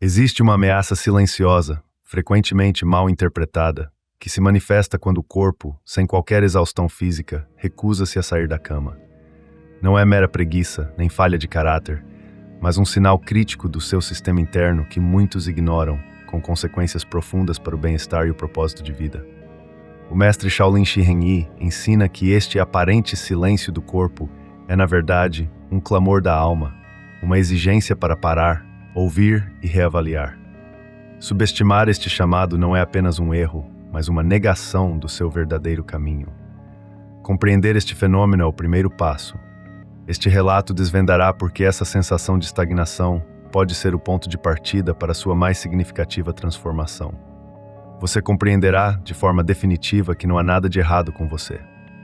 Existe uma ameaça silenciosa, frequentemente mal interpretada, que se manifesta quando o corpo, sem qualquer exaustão física, recusa-se a sair da cama. Não é mera preguiça, nem falha de caráter, mas um sinal crítico do seu sistema interno que muitos ignoram, com consequências profundas para o bem-estar e o propósito de vida. O mestre Shaolin Shihen-Yi ensina que este aparente silêncio do corpo é, na verdade, um clamor da alma, uma exigência para parar, ouvir e reavaliar. Subestimar este chamado não é apenas um erro, mas uma negação do seu verdadeiro caminho. Compreender este fenômeno é o primeiro passo. Este relato desvendará por que essa sensação de estagnação pode ser o ponto de partida para sua mais significativa transformação. Você compreenderá, de forma definitiva, que não há nada de errado com você.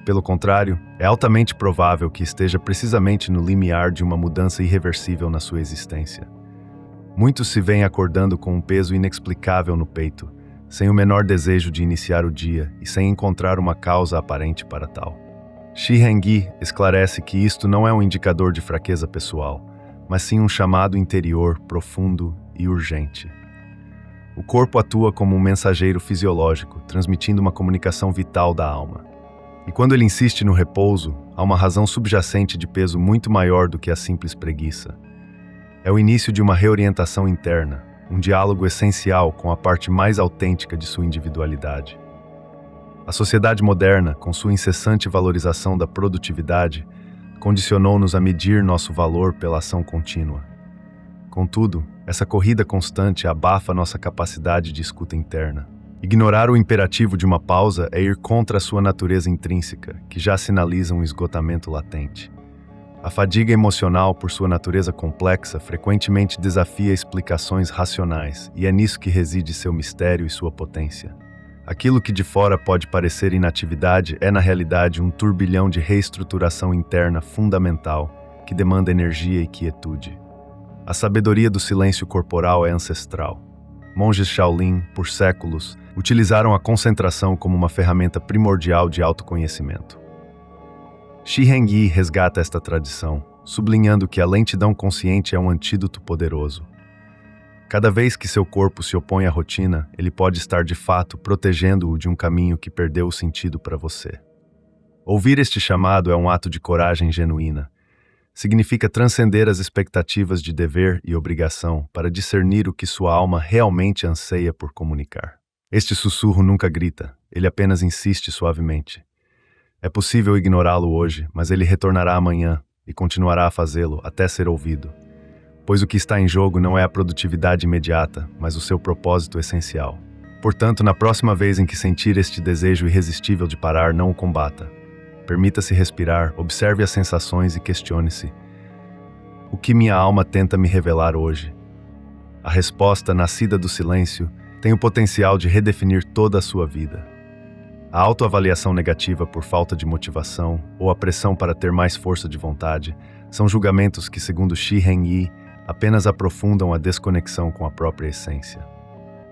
Pelo contrário, é altamente provável que esteja precisamente no limiar de uma mudança irreversível na sua existência. Muitos se veem acordando com um peso inexplicável no peito, sem o menor desejo de iniciar o dia e sem encontrar uma causa aparente para tal. Shihen-Yi esclarece que isto não é um indicador de fraqueza pessoal, mas sim um chamado interior profundo e urgente. O corpo atua como um mensageiro fisiológico, transmitindo uma comunicação vital da alma. E quando ele insiste no repouso, há uma razão subjacente de peso muito maior do que a simples preguiça. É o início de uma reorientação interna, um diálogo essencial com a parte mais autêntica de sua individualidade. A sociedade moderna, com sua incessante valorização da produtividade, condicionou-nos a medir nosso valor pela ação contínua. Contudo, essa corrida constante abafa nossa capacidade de escuta interna. Ignorar o imperativo de uma pausa é ir contra a sua natureza intrínseca, que já sinaliza um esgotamento latente. A fadiga emocional, por sua natureza complexa, frequentemente desafia explicações racionais, e é nisso que reside seu mistério e sua potência. Aquilo que de fora pode parecer inatividade é, na realidade, um turbilhão de reestruturação interna fundamental que demanda energia e quietude. A sabedoria do silêncio corporal é ancestral. Monges Shaolin, por séculos, utilizaram a concentração como uma ferramenta primordial de autoconhecimento. Shihen-Yi resgata esta tradição, sublinhando que a lentidão consciente é um antídoto poderoso. Cada vez que seu corpo se opõe à rotina, ele pode estar de fato protegendo-o de um caminho que perdeu o sentido para você. Ouvir este chamado é um ato de coragem genuína. Significa transcender as expectativas de dever e obrigação para discernir o que sua alma realmente anseia por comunicar. Este sussurro nunca grita, ele apenas insiste suavemente. É possível ignorá-lo hoje, mas ele retornará amanhã e continuará a fazê-lo até ser ouvido. Pois o que está em jogo não é a produtividade imediata, mas o seu propósito essencial. Portanto, na próxima vez em que sentir este desejo irresistível de parar, não o combata. Permita-se respirar, observe as sensações e questione-se: o que minha alma tenta me revelar hoje? A resposta, nascida do silêncio, tem o potencial de redefinir toda a sua vida. A autoavaliação negativa por falta de motivação ou a pressão para ter mais força de vontade são julgamentos que, segundo Shihen-Yi, apenas aprofundam a desconexão com a própria essência.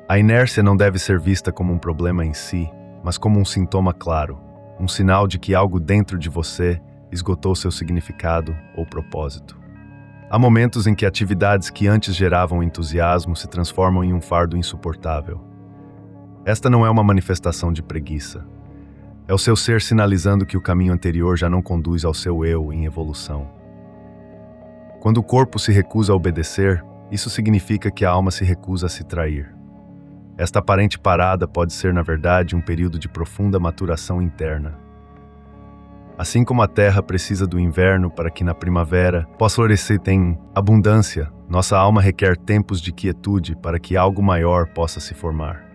A inércia não deve ser vista como um problema em si, mas como um sintoma claro, um sinal de que algo dentro de você esgotou seu significado ou propósito. Há momentos em que atividades que antes geravam entusiasmo se transformam em um fardo insuportável. Esta não é uma manifestação de preguiça. É o seu ser sinalizando que o caminho anterior já não conduz ao seu eu em evolução. Quando o corpo se recusa a obedecer, isso significa que a alma se recusa a se trair. Esta aparente parada pode ser, na verdade, um período de profunda maturação interna. Assim como a terra precisa do inverno para que na primavera possa florescer em abundância, nossa alma requer tempos de quietude para que algo maior possa se formar.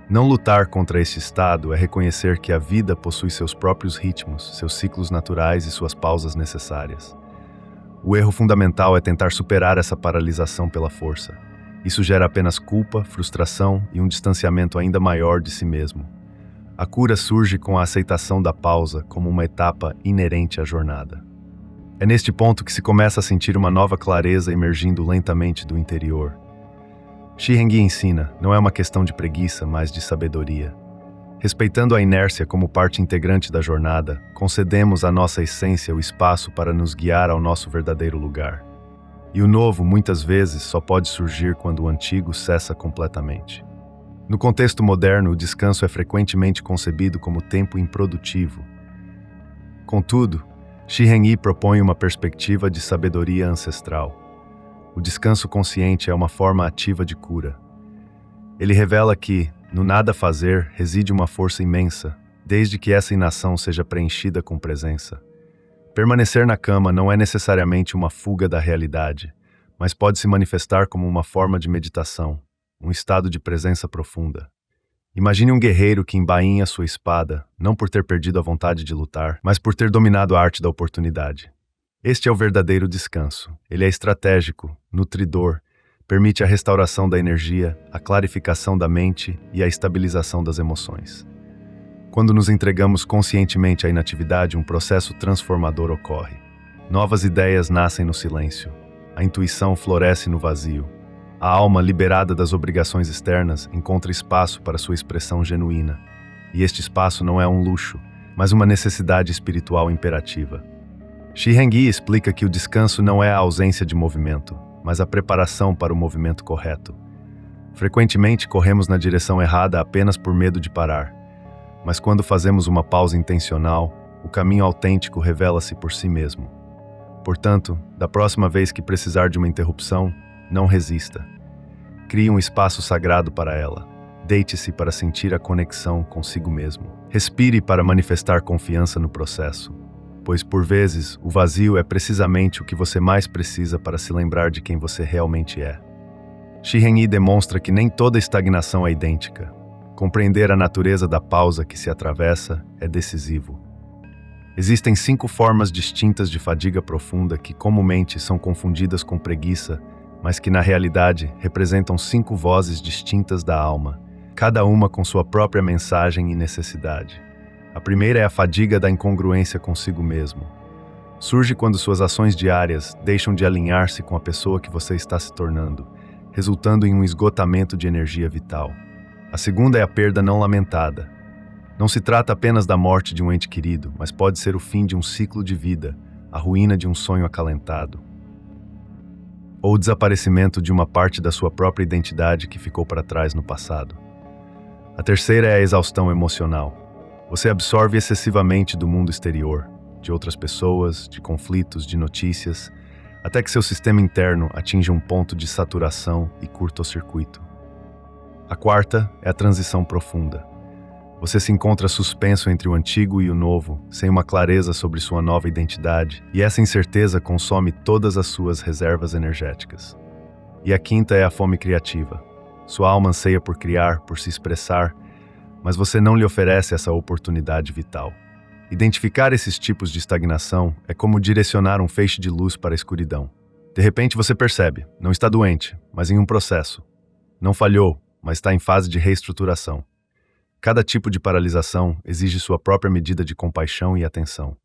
Não lutar contra este estado é reconhecer que a vida possui seus próprios ritmos, seus ciclos naturais e suas pausas necessárias. O erro fundamental é tentar superar essa paralisação pela força. Isso gera apenas culpa, frustração e um distanciamento ainda maior de si mesmo. A cura surge com a aceitação da pausa como uma etapa inerente à jornada. É neste ponto que se começa a sentir uma nova clareza emergindo lentamente do interior. Shihen-Yi ensina, não é uma questão de preguiça, mas de sabedoria. Respeitando a inércia como parte integrante da jornada, concedemos à nossa essência o espaço para nos guiar ao nosso verdadeiro lugar. E o novo, muitas vezes, só pode surgir quando o antigo cessa completamente. No contexto moderno, o descanso é frequentemente concebido como tempo improdutivo. Contudo, Shi Heng-yi propõe uma perspectiva de sabedoria ancestral. O descanso consciente é uma forma ativa de cura. Ele revela que, no nada fazer, reside uma força imensa, desde que essa inação seja preenchida com presença. Permanecer na cama não é necessariamente uma fuga da realidade, mas pode se manifestar como uma forma de meditação, um estado de presença profunda. Imagine um guerreiro que embainha sua espada, não por ter perdido a vontade de lutar, mas por ter dominado a arte da oportunidade. Este é o verdadeiro descanso. Ele é estratégico, nutridor, permite a restauração da energia, a clarificação da mente e a estabilização das emoções. Quando nos entregamos conscientemente à inatividade, um processo transformador ocorre. Novas ideias nascem no silêncio. A intuição floresce no vazio. A alma, liberada das obrigações externas, encontra espaço para sua expressão genuína. E este espaço não é um luxo, mas uma necessidade espiritual imperativa. Shi Heng-yi explica que o descanso não é a ausência de movimento, mas a preparação para o movimento correto. Frequentemente corremos na direção errada apenas por medo de parar, mas quando fazemos uma pausa intencional, o caminho autêntico revela-se por si mesmo. Portanto, da próxima vez que precisar de uma interrupção, não resista. Crie um espaço sagrado para ela. Deite-se para sentir a conexão consigo mesmo. Respire para manifestar confiança no processo, pois por vezes o vazio é precisamente o que você mais precisa para se lembrar de quem você realmente é. Shi Heng-yi demonstra que nem toda estagnação é idêntica. Compreender a natureza da pausa que se atravessa é decisivo. Existem 5 formas distintas de fadiga profunda que comumente são confundidas com preguiça, mas que na realidade representam 5 vozes distintas da alma, cada uma com sua própria mensagem e necessidade. A primeira é a fadiga da incongruência consigo mesmo. Surge quando suas ações diárias deixam de alinhar-se com a pessoa que você está se tornando, resultando em um esgotamento de energia vital. A segunda é a perda não lamentada. Não se trata apenas da morte de um ente querido, mas pode ser o fim de um ciclo de vida, a ruína de um sonho acalentado, ou o desaparecimento de uma parte da sua própria identidade que ficou para trás no passado. A terceira é a exaustão emocional. Você absorve excessivamente do mundo exterior, de outras pessoas, de conflitos, de notícias, até que seu sistema interno atinja um ponto de saturação e curto-circuito. A quarta é a transição profunda. Você se encontra suspenso entre o antigo e o novo, sem uma clareza sobre sua nova identidade, e essa incerteza consome todas as suas reservas energéticas. E a quinta é a fome criativa. Sua alma anseia por criar, por se expressar, mas você não lhe oferece essa oportunidade vital. Identificar esses tipos de estagnação é como direcionar um feixe de luz para a escuridão. De repente você percebe, não está doente, mas em um processo. Não falhou, mas está em fase de reestruturação. Cada tipo de paralisação exige sua própria medida de compaixão e atenção.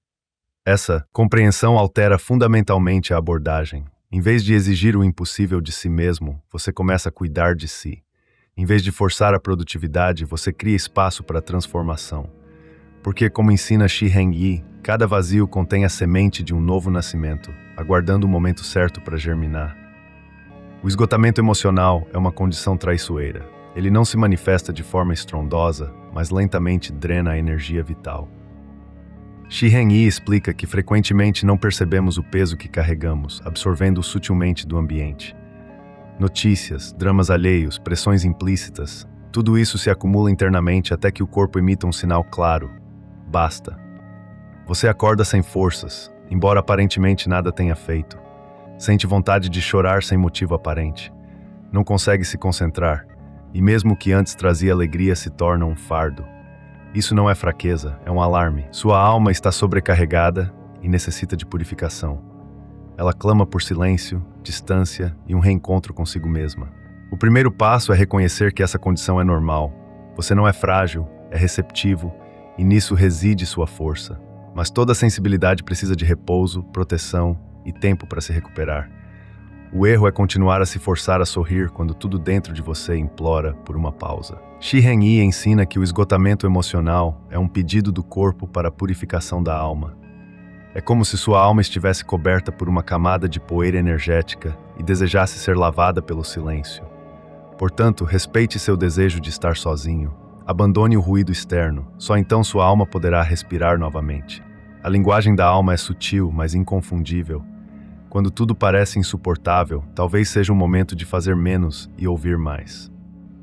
Essa compreensão altera fundamentalmente a abordagem. Em vez de exigir o impossível de si mesmo, você começa a cuidar de si. Em vez de forçar a produtividade, você cria espaço para a transformação. Porque, como ensina Shi Heng-yi, cada vazio contém a semente de um novo nascimento, aguardando o momento certo para germinar. O esgotamento emocional é uma condição traiçoeira. Ele não se manifesta de forma estrondosa, mas lentamente drena a energia vital. Shi Heng-yi explica que frequentemente não percebemos o peso que carregamos, absorvendo-o sutilmente do ambiente. Notícias, dramas alheios, pressões implícitas, tudo isso se acumula internamente até que o corpo emita um sinal claro. Basta. Você acorda sem forças, embora aparentemente nada tenha feito. Sente vontade de chorar sem motivo aparente. Não consegue se concentrar, e mesmo o que antes trazia alegria se torna um fardo. Isso não é fraqueza, é um alarme. Sua alma está sobrecarregada e necessita de purificação. Ela clama por silêncio, distância e um reencontro consigo mesma. O primeiro passo é reconhecer que essa condição é normal. Você não é frágil, é receptivo, e nisso reside sua força. Mas toda sensibilidade precisa de repouso, proteção e tempo para se recuperar. O erro é continuar a se forçar a sorrir quando tudo dentro de você implora por uma pausa. Shi Heng-yi ensina que o esgotamento emocional é um pedido do corpo para a purificação da alma. É como se sua alma estivesse coberta por uma camada de poeira energética e desejasse ser lavada pelo silêncio. Portanto, respeite seu desejo de estar sozinho. Abandone o ruído externo, só então sua alma poderá respirar novamente. A linguagem da alma é sutil, mas inconfundível. Quando tudo parece insuportável, talvez seja um momento de fazer menos e ouvir mais.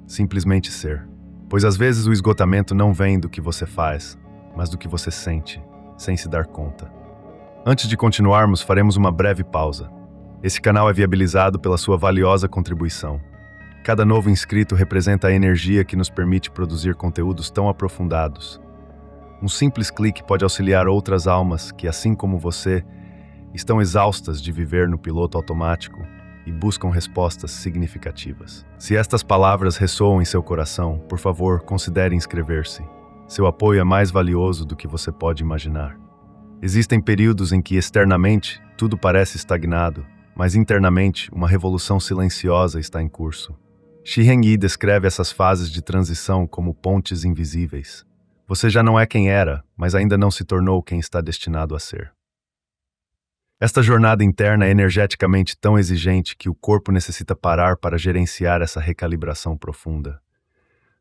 Simplesmente ser. Pois às vezes o esgotamento não vem do que você faz, mas do que você sente, sem se dar conta. Antes de continuarmos, faremos uma breve pausa. Esse canal é viabilizado pela sua valiosa contribuição. Cada novo inscrito representa a energia que nos permite produzir conteúdos tão aprofundados. Um simples clique pode auxiliar outras almas que, assim como você, estão exaustas de viver no piloto automático e buscam respostas significativas. Se estas palavras ressoam em seu coração, por favor, considere inscrever-se. Seu apoio é mais valioso do que você pode imaginar. Existem períodos em que externamente tudo parece estagnado, mas internamente uma revolução silenciosa está em curso. Zhi descreve essas fases de transição como pontes invisíveis. Você já não é quem era, mas ainda não se tornou quem está destinado a ser. Esta jornada interna é energeticamente tão exigente que o corpo necessita parar para gerenciar essa recalibração profunda.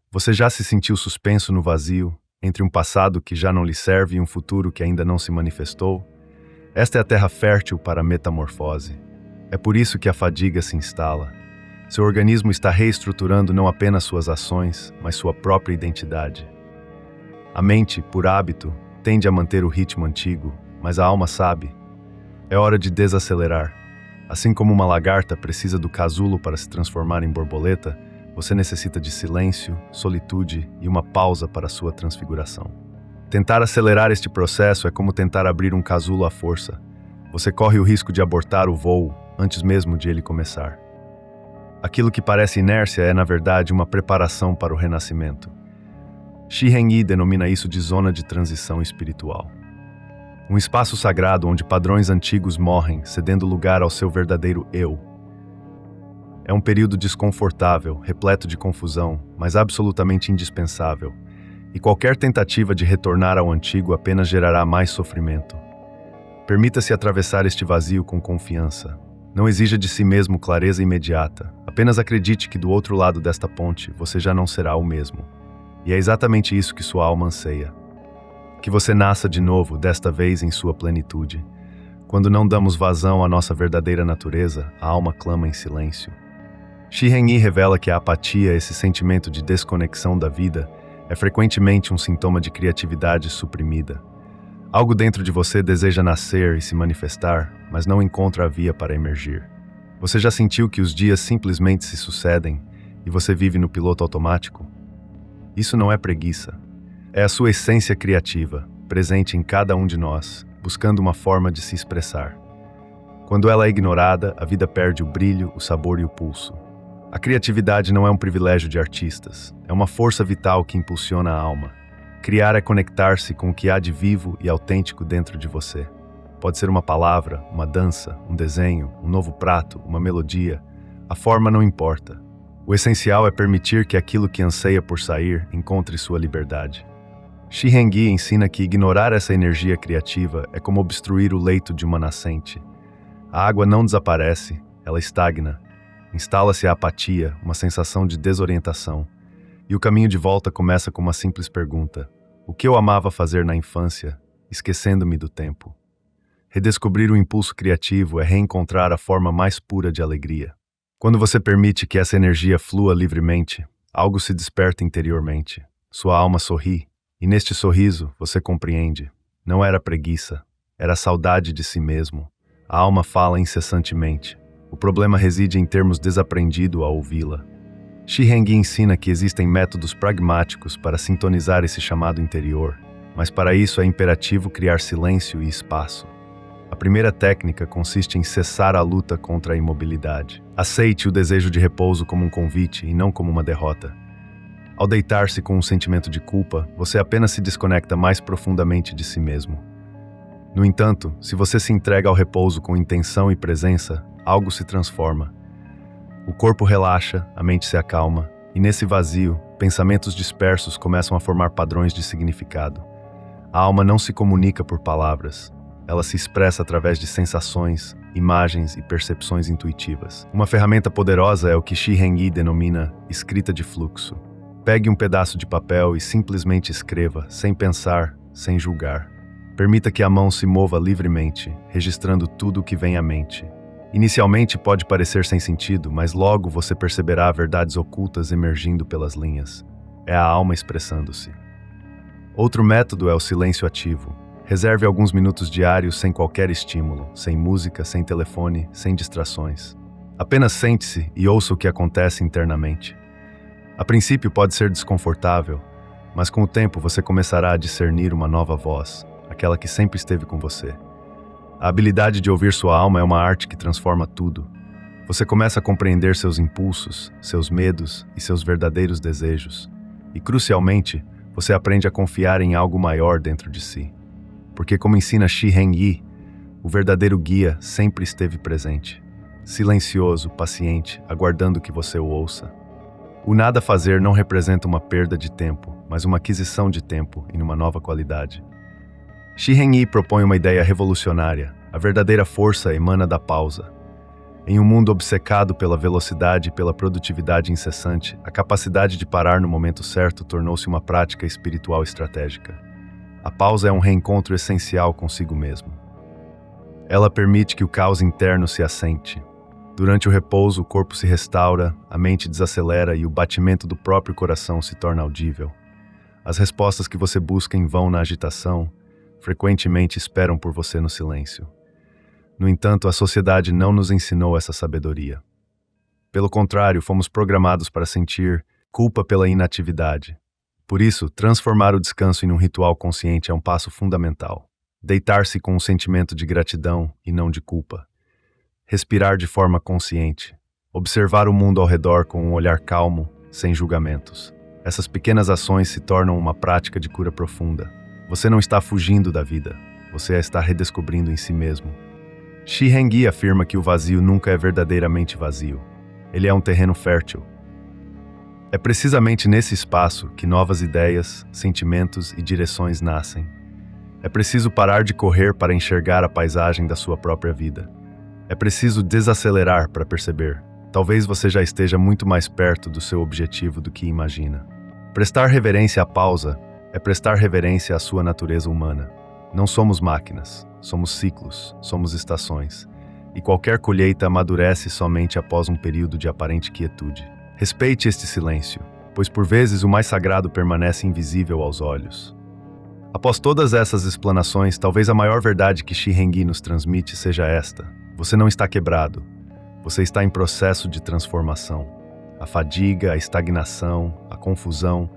Você já se sentiu suspenso no vazio, entre um passado que já não lhe serve e um futuro que ainda não se manifestou? Esta é a terra fértil para a metamorfose. É por isso que a fadiga se instala. Seu organismo está reestruturando não apenas suas ações, mas sua própria identidade. A mente, por hábito, tende a manter o ritmo antigo, mas a alma sabe. É hora de desacelerar. Assim como uma lagarta precisa do casulo para se transformar em borboleta, você necessita de silêncio, solitude e uma pausa para sua transfiguração. Tentar acelerar este processo é como tentar abrir um casulo à força. Você corre o risco de abortar o voo antes mesmo de ele começar. Aquilo que parece inércia é, na verdade, uma preparação para o renascimento. Zhi denomina isso de zona de transição espiritual. Um espaço sagrado onde padrões antigos morrem, cedendo lugar ao seu verdadeiro eu. É um período desconfortável, repleto de confusão, mas absolutamente indispensável. E qualquer tentativa de retornar ao antigo apenas gerará mais sofrimento. Permita-se atravessar este vazio com confiança. Não exija de si mesmo clareza imediata. Apenas acredite que do outro lado desta ponte você já não será o mesmo. E é exatamente isso que sua alma anseia. Que você nasça de novo, desta vez em sua plenitude. Quando não damos vazão à nossa verdadeira natureza, a alma clama em silêncio. Zhi revela que a apatia, esse sentimento de desconexão da vida, é frequentemente um sintoma de criatividade suprimida. Algo dentro de você deseja nascer e se manifestar, mas não encontra a via para emergir. Você já sentiu que os dias simplesmente se sucedem e você vive no piloto automático? Isso não é preguiça. É a sua essência criativa, presente em cada um de nós, buscando uma forma de se expressar. Quando ela é ignorada, a vida perde o brilho, o sabor e o pulso. A criatividade não é um privilégio de artistas, é uma força vital que impulsiona a alma. Criar é conectar-se com o que há de vivo e autêntico dentro de você. Pode ser uma palavra, uma dança, um desenho, um novo prato, uma melodia. A forma não importa. O essencial é permitir que aquilo que anseia por sair encontre sua liberdade. Zhi ensina que ignorar essa energia criativa é como obstruir o leito de uma nascente. A água não desaparece, ela estagna. Instala-se a apatia, uma sensação de desorientação. E o caminho de volta começa com uma simples pergunta: o que eu amava fazer na infância, esquecendo-me do tempo? Redescobrir o impulso criativo é reencontrar a forma mais pura de alegria. Quando você permite que essa energia flua livremente, algo se desperta interiormente. Sua alma sorri, e neste sorriso você compreende. Não era preguiça, era saudade de si mesmo. A alma fala incessantemente. O problema reside em termos desaprendido a ouvi-la. Zhi ensina que existem métodos pragmáticos para sintonizar esse chamado interior, mas para isso é imperativo criar silêncio e espaço. A primeira técnica consiste em cessar a luta contra a imobilidade. Aceite o desejo de repouso como um convite e não como uma derrota. Ao deitar-se com um sentimento de culpa, você apenas se desconecta mais profundamente de si mesmo. No entanto, se você se entrega ao repouso com intenção e presença, algo se transforma. O corpo relaxa, a mente se acalma, e nesse vazio, pensamentos dispersos começam a formar padrões de significado. A alma não se comunica por palavras. Ela se expressa através de sensações, imagens e percepções intuitivas. Uma ferramenta poderosa é o que Shi Heng denomina escrita de fluxo. Pegue um pedaço de papel e simplesmente escreva, sem pensar, sem julgar. Permita que a mão se mova livremente, registrando tudo o que vem à mente. Inicialmente pode parecer sem sentido, mas logo você perceberá verdades ocultas emergindo pelas linhas. É a alma expressando-se. Outro método é o silêncio ativo. Reserve alguns minutos diários sem qualquer estímulo, sem música, sem telefone, sem distrações. Apenas sente-se e ouça o que acontece internamente. A princípio pode ser desconfortável, mas com o tempo você começará a discernir uma nova voz, aquela que sempre esteve com você. A habilidade de ouvir sua alma é uma arte que transforma tudo. Você começa a compreender seus impulsos, seus medos e seus verdadeiros desejos. E, crucialmente, você aprende a confiar em algo maior dentro de si. Porque, como ensina Shi Heng, o verdadeiro guia sempre esteve presente, silencioso, paciente, aguardando que você o ouça. O nada fazer não representa uma perda de tempo, mas uma aquisição de tempo em uma nova qualidade. Shi Heng propõe uma ideia revolucionária. A verdadeira força emana da pausa. Em um mundo obcecado pela velocidade e pela produtividade incessante, a capacidade de parar no momento certo tornou-se uma prática espiritual estratégica. A pausa é um reencontro essencial consigo mesmo. Ela permite que o caos interno se assente. Durante o repouso, o corpo se restaura, a mente desacelera e o batimento do próprio coração se torna audível. As respostas que você busca em vão na agitação, frequentemente esperam por você no silêncio. No entanto, a sociedade não nos ensinou essa sabedoria. Pelo contrário, fomos programados para sentir culpa pela inatividade. Por isso, transformar o descanso em um ritual consciente é um passo fundamental. Deitar-se com um sentimento de gratidão e não de culpa. Respirar de forma consciente. Observar o mundo ao redor com um olhar calmo, sem julgamentos. Essas pequenas ações se tornam uma prática de cura profunda. Você não está fugindo da vida, você a está redescobrindo em si mesmo. Shi Heng afirma que o vazio nunca é verdadeiramente vazio. Ele é um terreno fértil. É precisamente nesse espaço que novas ideias, sentimentos e direções nascem. É preciso parar de correr para enxergar a paisagem da sua própria vida. É preciso desacelerar para perceber. Talvez você já esteja muito mais perto do seu objetivo do que imagina. Prestar reverência à pausa é prestar reverência à sua natureza humana. Não somos máquinas, somos ciclos, somos estações. E qualquer colheita amadurece somente após um período de aparente quietude. Respeite este silêncio, pois por vezes o mais sagrado permanece invisível aos olhos. Após todas essas explanações, talvez a maior verdade que Shi Heng nos transmite seja esta: você não está quebrado, você está em processo de transformação. A fadiga, a estagnação, a confusão,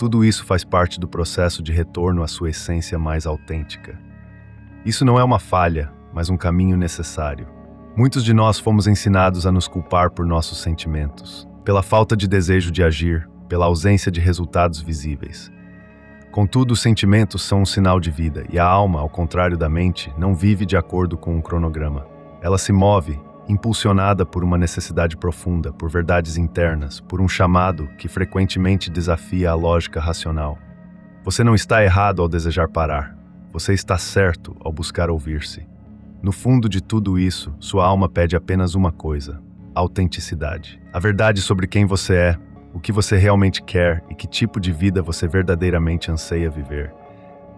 tudo isso faz parte do processo de retorno à sua essência mais autêntica. Isso não é uma falha, mas um caminho necessário. Muitos de nós fomos ensinados a nos culpar por nossos sentimentos, pela falta de desejo de agir, pela ausência de resultados visíveis. Contudo, os sentimentos são um sinal de vida, e a alma, ao contrário da mente, não vive de acordo com um cronograma. Ela se move, impulsionada por uma necessidade profunda, por verdades internas, por um chamado que frequentemente desafia a lógica racional. Você não está errado ao desejar parar. Você está certo ao buscar ouvir-se. No fundo de tudo isso, sua alma pede apenas uma coisa: autenticidade. A verdade sobre quem você é, o que você realmente quer e que tipo de vida você verdadeiramente anseia viver.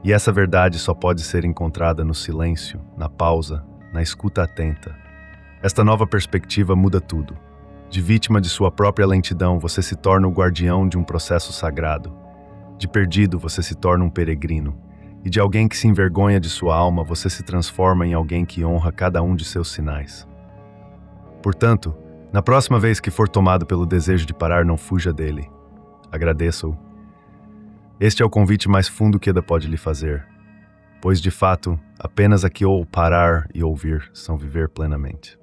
E essa verdade só pode ser encontrada no silêncio, na pausa, na escuta atenta. Esta nova perspectiva muda tudo. De vítima de sua própria lentidão, você se torna o guardião de um processo sagrado. De perdido, você se torna um peregrino. E de alguém que se envergonha de sua alma, você se transforma em alguém que honra cada um de seus sinais. Portanto, na próxima vez que for tomado pelo desejo de parar, não fuja dele. Agradeça-o. Este é o convite mais fundo que Eda pode lhe fazer, pois, de fato, apenas aqui ou parar e ouvir são viver plenamente.